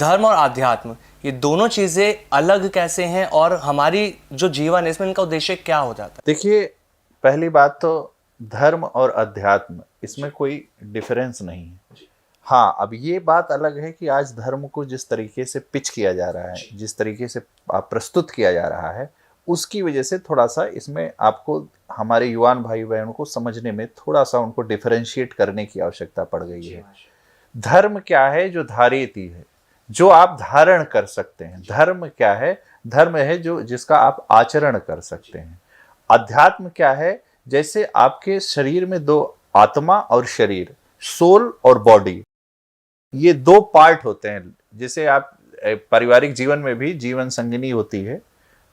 धर्म और आध्यात्म ये दोनों चीजें अलग कैसे हैं और हमारी जो जीवन है इसमें इनका उद्देश्य क्या हो जाता है? देखिए, पहली बात तो धर्म और अध्यात्म इसमें कोई डिफरेंस नहीं है। हाँ, अब ये बात अलग है कि आज धर्म को जिस तरीके से पिच किया जा रहा है, जिस तरीके से प्रस्तुत किया जा रहा है, उसकी वजह से थोड़ा सा इसमें आपको हमारे युवान भाई बहनों को समझने में थोड़ा सा उनको डिफरेंशिएट करने की आवश्यकता पड़ गई है। धर्म क्या है? जो धारिती है, जो आप धारण कर सकते हैं। धर्म क्या है? धर्म है जो जिसका आप आचरण कर सकते हैं। अध्यात्म क्या है? जैसे आपके शरीर में दो, आत्मा और शरीर, सोल और बॉडी, ये दो पार्ट होते हैं। जैसे आप पारिवारिक जीवन में भी जीवन संगिनी होती है,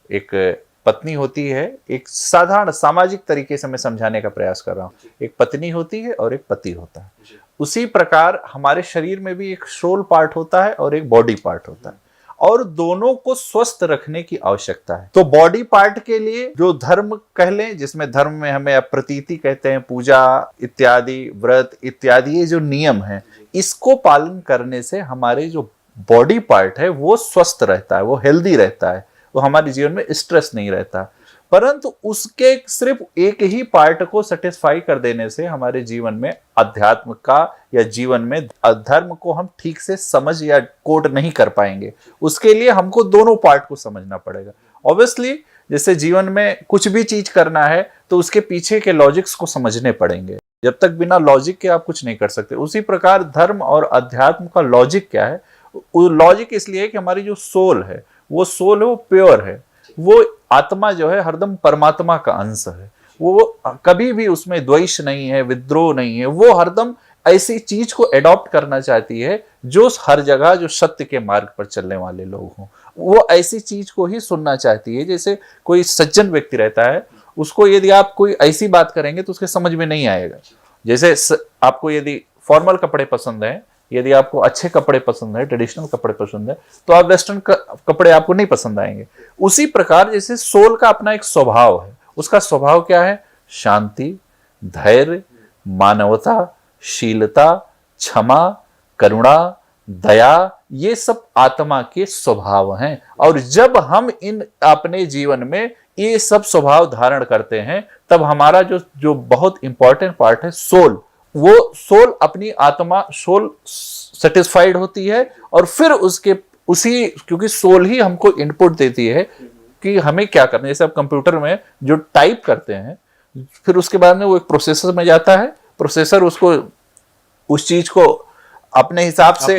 एक पत्नी होती है, एक साधारण सामाजिक तरीके से मैं समझाने का प्रयास कर रहा हूँ। एक पत्नी होती है और एक पति होता है। उसी प्रकार हमारे शरीर में भी एक सोल पार्ट होता है और एक बॉडी पार्ट होता है, और दोनों को स्वस्थ रखने की आवश्यकता है। तो बॉडी पार्ट के लिए जो धर्म कह लें, जिसमें धर्म में हमें प्रतीति कहते हैं, पूजा इत्यादि, व्रत इत्यादि, ये जो नियम है, इसको पालन करने से हमारे जो बॉडी पार्ट है वो स्वस्थ रहता है, वो हेल्दी रहता है, वो हमारे जीवन में स्ट्रेस नहीं रहता। परंतु उसके सिर्फ एक ही पार्ट को सेटिस्फाई कर देने से हमारे जीवन में अध्यात्म का या जीवन में धर्म को हम ठीक से समझ या कोड नहीं कर पाएंगे। उसके लिए हमको दोनों पार्ट को समझना पड़ेगा। ऑब्वियसली जैसे जीवन में कुछ भी चीज करना है तो उसके पीछे के लॉजिक्स को समझने पड़ेंगे। जब तक बिना लॉजिक के आप कुछ नहीं कर सकते। उसी प्रकार धर्म और अध्यात्म का लॉजिक क्या है? लॉजिक इसलिए कि हमारी जो सोल है वो प्योर है। वो आत्मा जो है हरदम परमात्मा का अंश है। वो कभी भी उसमें द्वेष नहीं है, विद्रोह नहीं है। वो हरदम ऐसी चीज को एडॉप्ट करना चाहती है जो हर जगह जो सत्य के मार्ग पर चलने वाले लोग हों, वो ऐसी चीज को ही सुनना चाहती है। जैसे कोई सज्जन व्यक्ति रहता है, उसको यदि आप कोई ऐसी बात करेंगे तो उसके समझ में नहीं आएगा। जैसे आपको यदि फॉर्मल कपड़े पसंद है, यदि आपको अच्छे कपड़े पसंद है, ट्रेडिशनल कपड़े पसंद है, तो आप वेस्टर्न कपड़े आपको नहीं पसंद आएंगे। उसी प्रकार जैसे सोल का अपना एक स्वभाव है। उसका स्वभाव क्या है? शांति, धैर्य, मानवता, शीलता, क्षमा, करुणा, दया, ये सब आत्मा के स्वभाव हैं। और जब हम इन अपने जीवन में ये सब स्वभाव धारण करते हैं, तब हमारा जो बहुत इंपॉर्टेंट पार्ट है सोल, वो सोल अपनी आत्मा, सोल सेटिस्फाइड होती है। और फिर क्योंकि सोल ही हमको इनपुट देती है कि हमें क्या करना है। जैसे आप कंप्यूटर में जो टाइप करते हैं, फिर उसके बाद में वो एक प्रोसेसर में जाता है। प्रोसेसर उस चीज को अपने हिसाब से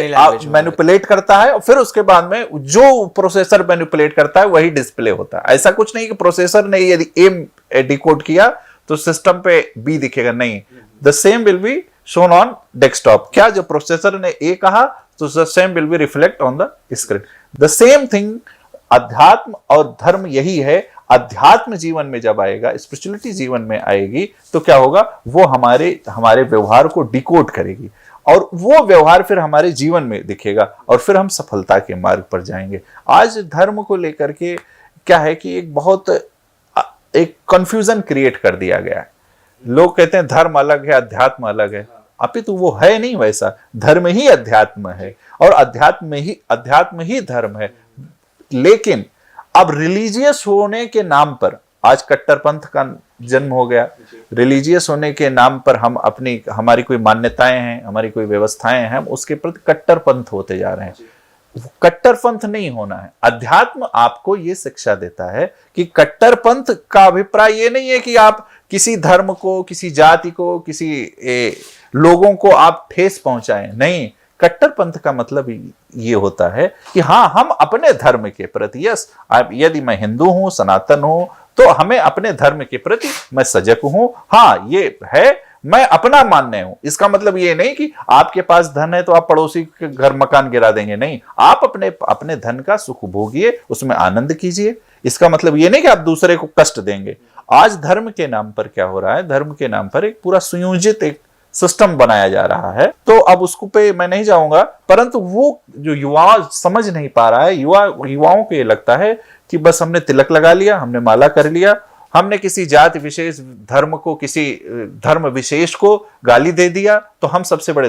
मैनिपुलेट करता है, और फिर उसके बाद में जो प्रोसेसर मैनिपुलेट करता है वही डिस्प्ले होता है। ऐसा कुछ नहीं कि प्रोसेसर ने यदि ए डिकोड किया तो सिस्टम पे बी दिखेगा, नहीं। The same will be shown on desktop. क्या जो प्रोसेसर ने ए कहा तो the same will be reflect on the screen. The same thing अध्यात्म और धर्म यही है। अध्यात्म जीवन में जब आएगा, स्पिरिचुअलिटी जीवन में आएगी, तो क्या होगा? वो हमारे व्यवहार को डिकोड करेगी, और वो व्यवहार फिर हमारे जीवन में दिखेगा, और फिर हम सफलता के मार्ग पर जाएंगे। आज धर्म को लेकर के क्या है कि एक कंफ्यूजन क्रिएट कर दिया गया है। लोग कहते हैं धर्म अलग है, अध्यात्म अलग है। अपितु वो है नहीं वैसा। धर्म ही अध्यात्म है और अध्यात्म ही धर्म है। लेकिन अब रिलीजियस होने के नाम पर आज कट्टरपंथ का जन्म हो गया। रिलीजियस होने के नाम पर हमारी कोई मान्यताएं हैं, हमारी कोई व्यवस्थाएं हैं, हम उसके प्रति कट्टरपंथ होते जा रहे हैं। कट्टरपंथ नहीं होना है। अध्यात्म आपको यह शिक्षा देता है कि कट्टरपंथ का अभिप्राय यह नहीं है कि आप किसी धर्म को, किसी जाति को, किसी लोगों को आप ठेस पहुंचाएं। नहीं, कट्टरपंथ का मतलब ये होता है कि हाँ, हम अपने धर्म के प्रति, यदि मैं हिंदू हूं, सनातन हूं, तो हमें अपने धर्म के प्रति मैं सजग हूं। हाँ, ये है, मैं अपना मानने हूं। इसका मतलब ये नहीं कि आपके पास धन है तो आप पड़ोसी के घर मकान गिरा देंगे। नहीं, आप अपने धन का सुख भोगिए, उसमें आनंद कीजिए। इसका मतलब ये नहीं कि आप दूसरे को कष्ट देंगे। आज धर्म के नाम पर क्या हो रहा है? धर्म के नाम पर एक पूरा सुयोजित एक सिस्टम बनाया जा रहा है। तो अब उसको पे मैं नहीं जाऊंगा, परंतु वो जो युवा समझ नहीं पा रहा है, युवाओं को ये लगता है कि बस हमने तिलक लगा लिया, हमने माला कर लिया, हमने किसी जाति विशेष, धर्म विशेष को गाली दे दिया, तो हम सबसे बड़े